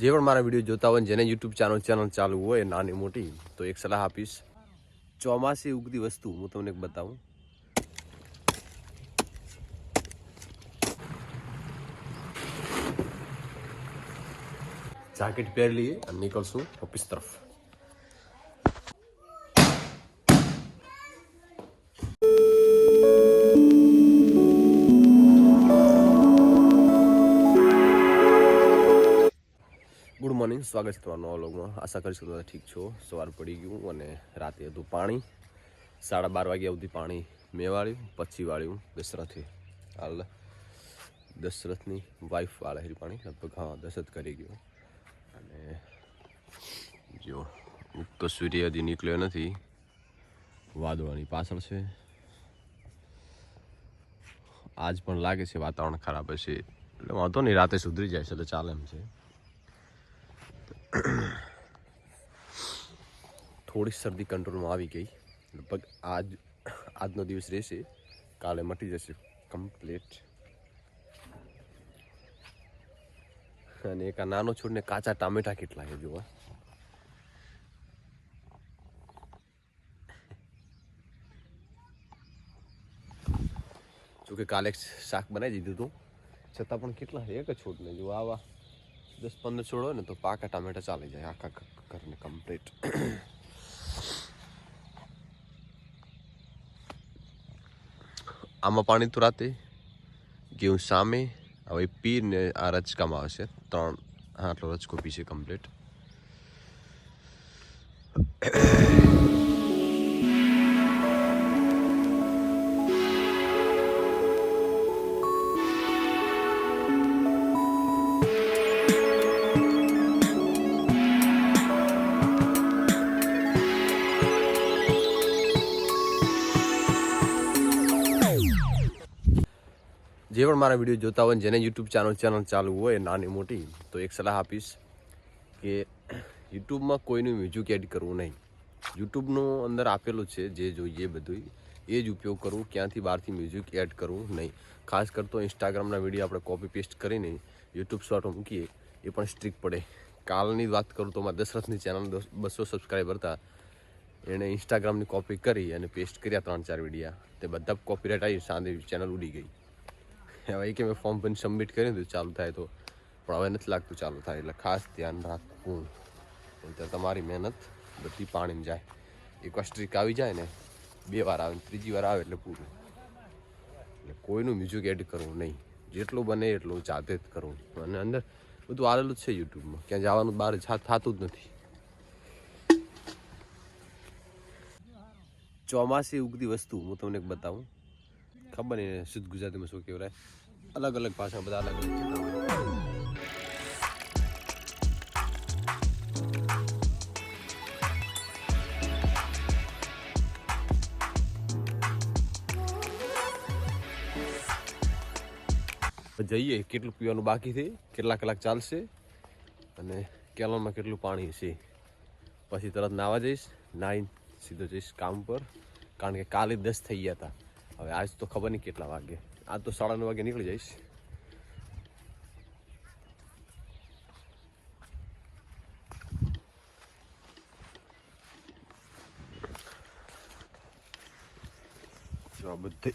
જે પણ મારા વિડીયો જોતા હોય જેને યુટ્યુબ ચેનલ ચાલુ હોય નાની મોટી તો એક સલાહ આપીશ. ચોમાસે ઉગતી વસ્તુ હું તમને એક બતાવું. જાકેટ પહેરી લઈએ અને નીકળશું ઓફિસ તરફ. ગુડ મોર્નિંગ, સ્વાગત છે તમારા નવા વ્લોગમાં. આશા કરીશ કે તમે ઠીક છો. સવાર પડી ગયું અને રાતે હતું પાણી. 12:30 વાગ્યા સુધી પાણી મેં વાળ્યું, પછી વાળ્યું દશરથે. હાલ દશરથની વાઈફ વાળે છે પાણી, લગભગ હા દશરથ કરી ગયો. અને જો ઉગતો સૂર્ય હજી નીકળ્યો નથી, વાદળોની પાછળ છે. આજ પણ લાગે છે વાતાવરણ ખરાબ હશે, એટલે વાંધો નહીં, રાતે સુધરી જાય છે એટલે ચાલે એમ છે. થોડી શરદી કંટ્રોલમાં આવી ગઈ, લગભગ આજનો દિવસ રહેશે, કાલે મટી જશે કમ્પ્લીટ. અને એક આ નાનો છોડને કાચા ટામેટા કેટલા છે જોવા. જોકે કાલે શાક બનાવી દીધું હતું, છતાં પણ કેટલા છે એક છોડને જો આવા 10-15 છોડ હોય ને તો પાકા ટામેટા ચાલી જાય આખા ઘરને કમ્પ્લીટ. આમાં પાણી તો રાતે ગયું સામે, હવે પીને આ રચકામાં આવશે. 3 આટલો રચકો પીશે કમ્પ્લીટ. જે પણ મારા વિડીયો જોતા હોય જેને યુટ્યુબ ચેનલ ચાલુ હોય નાની મોટી તો એક સલાહ આપીશ કે યુટ્યુબમાં કોઈનું મ્યુઝિક એડ કરવું નહીં. યુટ્યુબનું અંદર આપેલું છે જે જોઈએ બધું એ જ ઉપયોગ કરવું, ક્યાંથી બહારથી મ્યુઝિક એડ કરવું નહીં. ખાસ કરતો ઇન્સ્ટાગ્રામના વિડીયો આપણે કોપી પેસ્ટ કરીને યુટ્યુબ શોર્ટ મૂકીએ એ પણ સ્ટ્રિક પડે. કાલની વાત કરું તો મારા દશરથની ચેનલ 200 સબસ્ક્રાઈબર હતા, એણે ઇન્સ્ટાગ્રામની કોપી કરી અને પેસ્ટ કર્યા 3-4 વિડીયા, તે બધા કોપીરાઇટ આવી, સાંજે ચેનલ ઉડી ગઈ. હવે કે મેં ફોર્મ પણ સબમિટ કર્યું હતું ચાલુ થાય તો, પણ હવે નથી લાગતું ચાલુ થાય, એટલે ખાસ ધ્યાન રાખવું. તો તમારી મહેનત બધી પાણીમાં જાય. એકવાર સ્ટ્રીક આવી જાય ને, 2 વાર આવે, 3જી વાર આવે એટલે પૂરું. એટલે કોઈનું મ્યુઝિક એડ કરવું નહીં, જેટલું બને એટલું જાતે જ કરવું. અને અંદર બધું આવેલું જ છે યુટ્યુબમાં, ક્યાં જવાનું બહાર થતું જ નથી. ચોમાસે ઉગતી વસ્તુ હું તમને એક બતાવું. ખબર નહીં શુદ્ધ ગુજરાતીમાં શું કહેવાય, અલગ અલગ ભાષા બધા અલગ અલગ કહેતા હોય. જઈએ કેટલું પીવાનું બાકી છે, કેટલા કલાક ચાલશે અને કેલનમાં કેટલું પાણી છે. પછી તરત નાવા જઈશ, નાહીને સીધો જઈશ કામ પર, કારણ કે કાલે 10 થઈ ગયા હતા. હવે આજ તો ખબર નહીં કેટલા વાગે, આજ તો 9:30 વાગે નીકળી જઈશ. જો આ બધે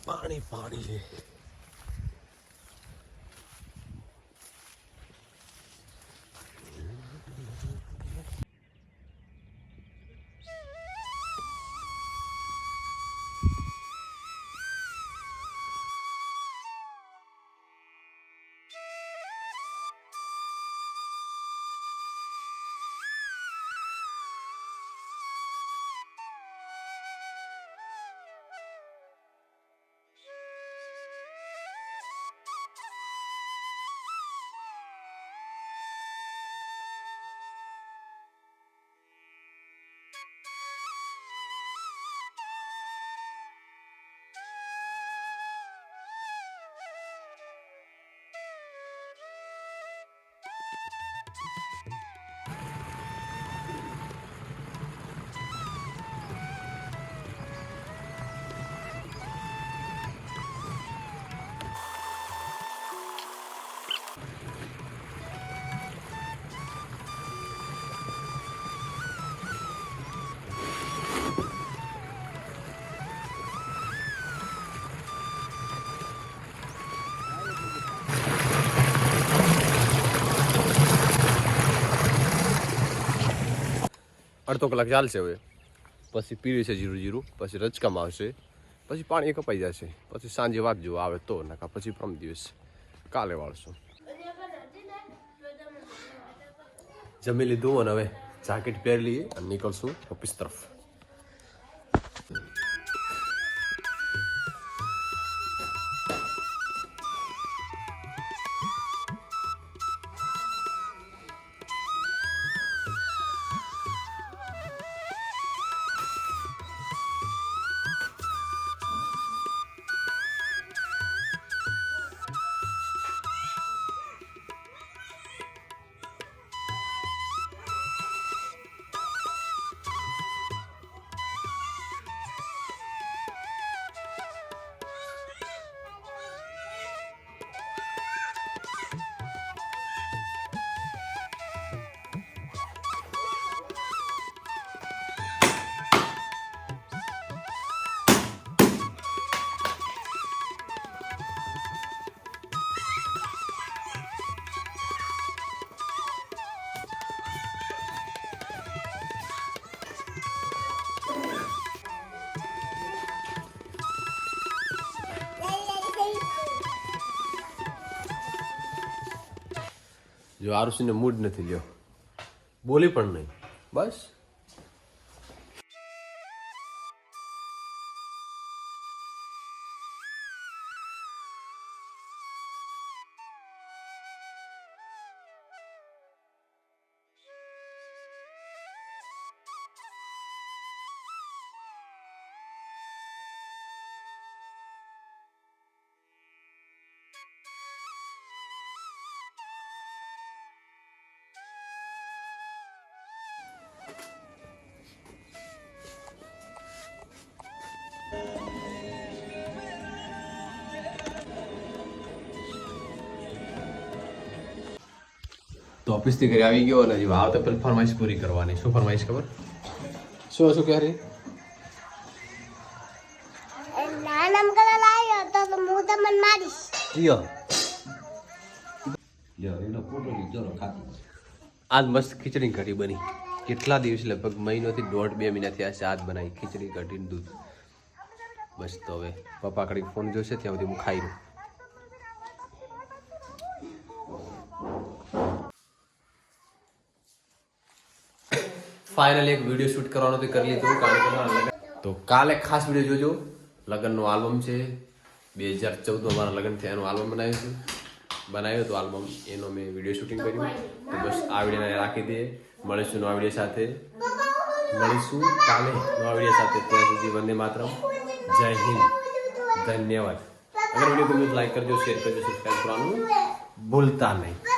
પાણી છે. અડધો કલાક ચાલશે હવે, પછી પીવી છે જીરું જીરું, પછી રચકામાં આવશે, પછી પાણી કપાઈ જશે, પછી સાંજે વાગજો આવે તો, નકા પછી પ્રમ દિવસ કાલે વાળશું. જમી લીધું અને હવે જાકેટ પહેરી લઈએ અને નીકળશું ઓફિસ તરફ. જો આરુષિને મૂડ નથી, લ્યો બોલી પણ નહીં, બસ. તો ઓફિસથી ઘરે આવી ગયો અને હજી વાવ તો પેલી ફરમાઈશ પૂરી કરવાની. શું ફરમાઈશ ખબર? શું કહે રે? નાનમ કલા લાયો તો હું તમને મારીશ. લ્યો લ્યો એનો ફોટો લીધો ખાતી. આજ મસ્ત ખીચડી કઢી બની. કેટલા દિવસ લગભગ મહિનોથી 1.5-2 મહિના થયા છે આજ બનાવી ખીચડી કઢી દૂધ. બસ તો હવે પપ્પા કડી ફોન જોશે ત્યાં સુધી હું ખાઈ લઉં. ફાઇનલી એક વિડીયો શૂટ કરવાનો તો કરી લીધું, કારણ કે તો કાલે ખાસ વિડીયો જોજો. લગ્નનો આલ્બમ છે, 2014 અમારા લગ્ન થયા એનું આલ્બમ બનાવ્યો તો આલ્બમ, એનો મેં વિડીયો શૂટિંગ કર્યું. તો બસ આ વિડીયોને રાખી દઈએ, મળીશું નવા વિડીયો સાથે, મળીશું કાલે નવા વિડીયો સાથે. ત્યાં સુધી વંદે માતરમ, જય હિન્દ, ધન્યવાદ. અગર વિડીયો ગમ્યો તો લાઈક કરજો, શેર કરજો, સબસ્ક્રાઈબ કરવાનું ભૂલતા નહીં.